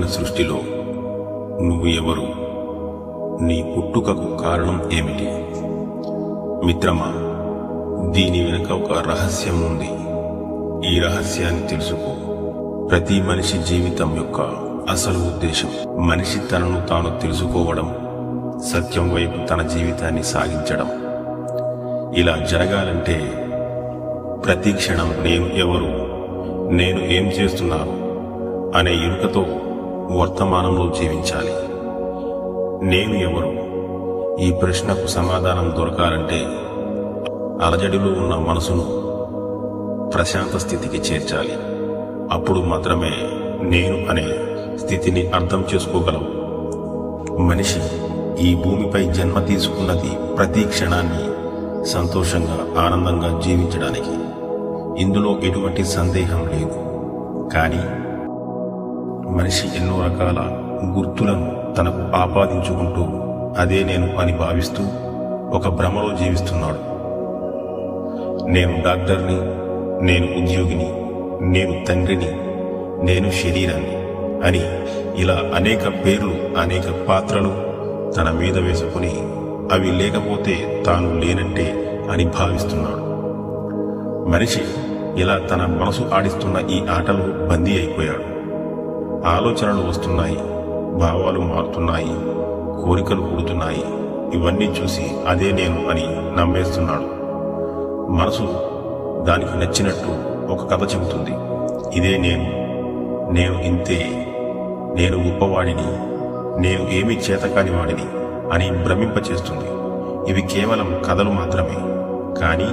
సృష్టిలో నువ్వు ఎవరు? నీ పుట్టుకకు కారణం ఏమిటి? మిత్రమా, దీని వెనుక ఒక రహస్యం ఉంది. ఈ రహస్యాన్ని తెలుసుకో. ప్రతి మనిషి జీవితం యొక్క అసలు ఉద్దేశం మనిషి తనను తాను తెలుసుకోవడం, సత్యం వైపు తన జీవితాన్ని సాగించడం. ఇలా జరగాలంటే ప్రతి క్షణం నేను ఎవరు, నేను ఏం చేస్తున్నాను అనే ఎరుకతో వర్తమానంలో జీవించాలి. నేను ఎవరు? ఈ ప్రశ్నకు సమాధానం దొరకాలంటే అలజడిలో ఉన్న మనసును ప్రశాంత స్థితికి చేర్చాలి. అప్పుడు మాత్రమే నేను అనే స్థితిని అర్థం చేసుకోగలవు. మనిషి ఈ భూమిపై జన్మ తీసుకున్నది ప్రతి క్షణాన్ని సంతోషంగా, ఆనందంగా జీవించడానికి. ఇందులో ఎటువంటి సందేహం లేదు. కానీ మనిషి ఎన్నో రకాల గుర్తులను తనకు ఆపాదించుకుంటూ అదే నేను అని భావిస్తూ ఒక భ్రమలో జీవిస్తున్నాడు. నేను డాక్టర్ని, నేను ఉద్యోగిని, నేను తండ్రిని, నేను శరీరాన్ని అని ఇలా అనేక పేర్లు, అనేక పాత్రలు తన మీద వేసుకుని అవి లేకపోతే తాను లేనట్టే అని భావిస్తున్నాడు. మనిషి ఇలా తన మనసు ఆడిస్తున్న ఈ ఆటలో బందీ అయిపోయాడు. ఆలోచనలు వస్తున్నాయి, భావాలు మారుతున్నాయి, కోరికలు పుడుతున్నాయి. ఇవన్నీ చూసి అదే నేను అని నమ్మేస్తున్నాడు. మనసు దానికి నచ్చినట్టు ఒక కథ చెబుతుంది. ఇదే నేను, నేను ఇంతే, నేను గొప్పవాడిని, నేను ఏమీ చేతకాని వాడిని అని భ్రమింపచేస్తుంది. ఇవి కేవలం కథలు మాత్రమే. కానీ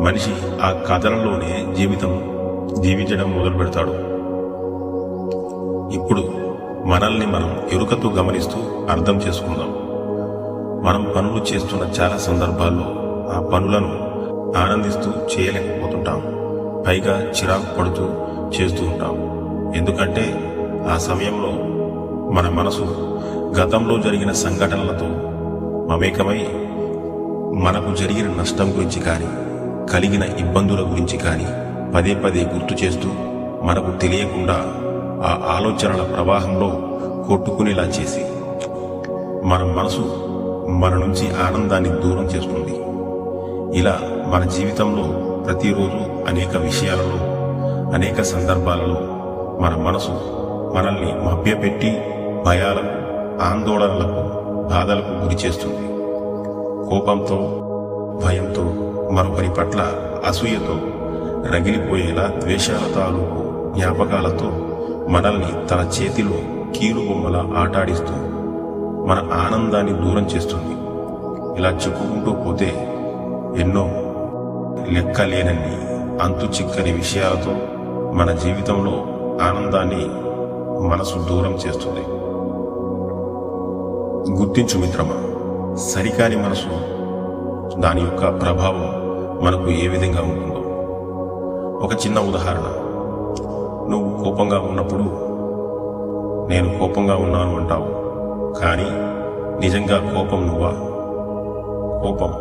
మనిషి ఆ కథలలోనే జీవించడం మొదలు పెడతాడు. ఇప్పుడు మనల్ని మనం ఎరుకతో గమనిస్తూ అర్థం చేసుకుందాం. మనం పనులు చేస్తున్న చాలా సందర్భాల్లో ఆ పనులను ఆనందిస్తూ చేయలేకపోతుంటాం. పైగా చిరాకు పడుతూ చేస్తూ ఉంటాం. ఎందుకంటే ఆ సమయంలో మన మనసు గతంలో జరిగిన సంఘటనలతో మమేకమై మనకు జరిగిన నష్టం గురించి కానీ, కలిగిన ఇబ్బందుల గురించి కానీ పదే పదే గుర్తు చేస్తూ మనకు తెలియకుండా ఆ ఆలోచనల ప్రవాహంలో కొట్టుకునేలా చేసి మన మనసు మన నుంచి ఆనందాన్ని దూరం చేస్తుంది. ఇలా మన జీవితంలో ప్రతిరోజు అనేక విషయాలలో, అనేక సందర్భాలలో మన మనసు మనల్ని మభ్యపెట్టి భయాలకు, ఆందోళనలకు, బాధలకు గురి చేస్తుంది. కోపంతో, భయంతో, మరొకరి పట్ల అసూయతో రగిలిపోయేలా ద్వేషాల తాలూకు జ్ఞాపకాలతో మనల్ని తన చేతిలో కీలుబొమ్మలా ఆటాడిస్తూ మన ఆనందాన్ని దూరం చేస్తుంది. ఇలా చెప్పుకుంటూ పోతే ఎన్నో లెక్కలేనన్ని అంతు చిక్కని విషయాలతో మన జీవితంలో ఆనందాన్ని మనసు దూరం చేస్తుంది. గుర్తించు మిత్రమా, సరికాని మనసు, దాని యొక్క ప్రభావం మనకు ఏ విధంగా ఉంటుందో. ఒక చిన్న ఉదాహరణ. నువ్వు కోపంగా ఉన్నప్పుడు నేను కోపంగా ఉన్నాను అంటావు. కానీ నిజంగా కోపం నువ్వా? కోపం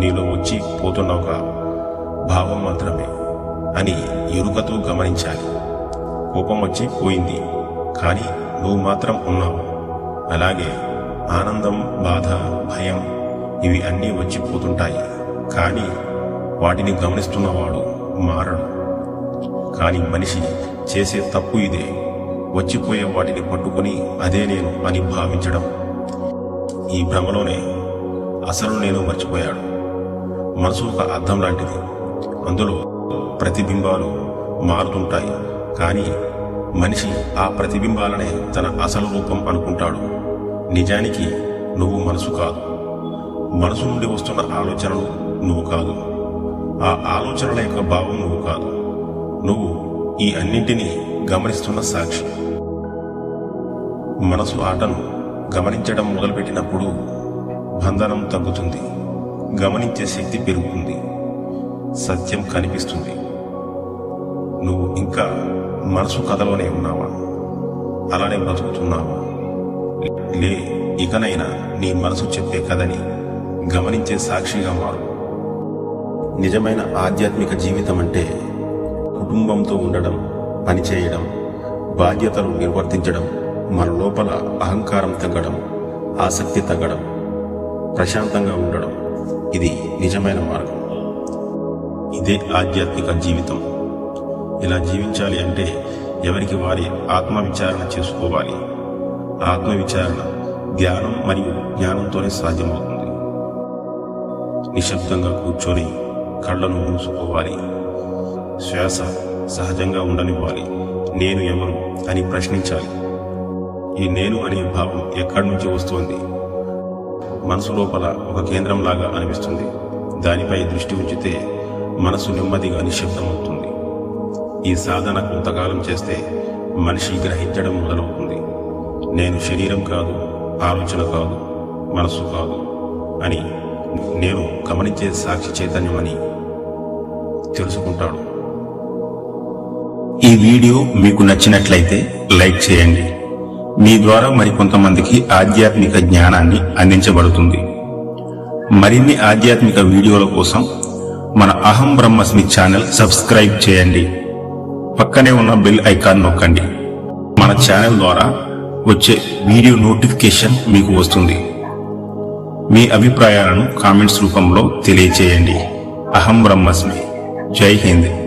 నీలో వచ్చి పోతున్న ఒక భావం మాత్రమే అని ఎరుకతో గమనించాలి. కోపం వచ్చి పోయింది, కానీ నువ్వు మాత్రం ఉన్నావు. అలాగే ఆనందం, బాధ, భయం ఇవి అన్నీ వచ్చిపోతుంటాయి. కానీ వాటిని గమనిస్తున్నవాడు మారడు. కానీ మనిషి చేసే తప్పు ఇదే. వచ్చిపోయే వాటిని పట్టుకుని అదే నేను అని భావించడం. ఈ భ్రమలోనే అసలు నేను మర్చిపోయాడు. మనసు ఒక అద్దం లాంటిది. అందులో ప్రతిబింబాలు మారుతుంటాయి. కానీ మనిషి ఆ ప్రతిబింబాలనే తన అసలు రూపం అనుకుంటాడు. నిజానికి నువ్వు మనసు కాదు. మనసు నుండి వస్తున్న ఆలోచనలు నువ్వు కాదు. ఆ ఆలోచనల యొక్క భావం నువ్వు కాదు. నువ్వు ఈ అన్నింటినీ గమనిస్తున్న సాక్షి. మనసు ఆటను గమనించడం మొదలుపెట్టినప్పుడు బంధనం తగ్గుతుంది, గమనించే శక్తి పెరుగుతుంది, సత్యం కనిపిస్తుంది. నువ్వు ఇంకా మనసు కథలోనే ఉన్నావా? అలానే బ్రతుకుతున్నావా? లే, ఇకనైనా నీ మనసు చెప్పే కథని గమనించే సాక్షిగా మారు. నిజమైన ఆధ్యాత్మిక జీవితం అంటే కుటుంబంతో ఉండడం, పనిచేయడం, బాధ్యతలు నిర్వర్తించడం, మన లోపల అహంకారం తగ్గడం, ఆసక్తి తగ్గడం, ప్రశాంతంగా ఉండడం ఇది నిజమైన మార్గం. ఇదే ఆధ్యాత్మిక జీవితం. ఇలా జీవించాలి అంటే ఎవరికి వారి ఆత్మవిచారణ చేసుకోవాలి. ఆత్మవిచారణ ధ్యానం మరియు జ్ఞానంతోనే సాధ్యమవుతుంది. నిశ్శబ్దంగా కూర్చొని కళ్ళను మూసుకోవాలి. శ్వాస సహజంగా ఉండనివ్వాలి. నేను ఎవరు అని ప్రశ్నించాలి. ఈ నేను అనే భావం ఎక్కడి నుంచి వస్తోంది? మనసు లోపల ఒక కేంద్రంలాగా అనిపిస్తుంది. దానిపై దృష్టి ఉంచితే మనసు నెమ్మదిగా నిశ్శబ్దమవుతుంది. ఈ సాధన కొంతకాలం చేస్తే మనిషి గ్రహించడం మొదలవుతుంది. నేను శరీరం కాదు, ఆలోచన కాదు, మనసు కాదు అని, నేను గమనించే సాక్షి చైతన్యమని తెలుసుకుంటాడు. ఈ వీడియో మీకు నచ్చినట్లయితే లైక్ చేయండి. మీ ద్వారా మరికొంతమందికి ఆధ్యాత్మిక జ్ఞానాన్ని అందించబడుతుంది. మరిన్ని ఆధ్యాత్మిక వీడియోల కోసం మన అహం బ్రహ్మస్మి ఛానల్ సబ్స్క్రైబ్ చేయండి. పక్కనే ఉన్న బెల్ ఐకాన్ నొక్కండి. మన ఛానల్ ద్వారా వచ్చే వీడియో నోటిఫికేషన్ మీకు వస్తుంది. మీ అభిప్రాయాలను కామెంట్స్ రూపంలో తెలియచేయండి. అహం బ్రహ్మస్మి. జై హింద్.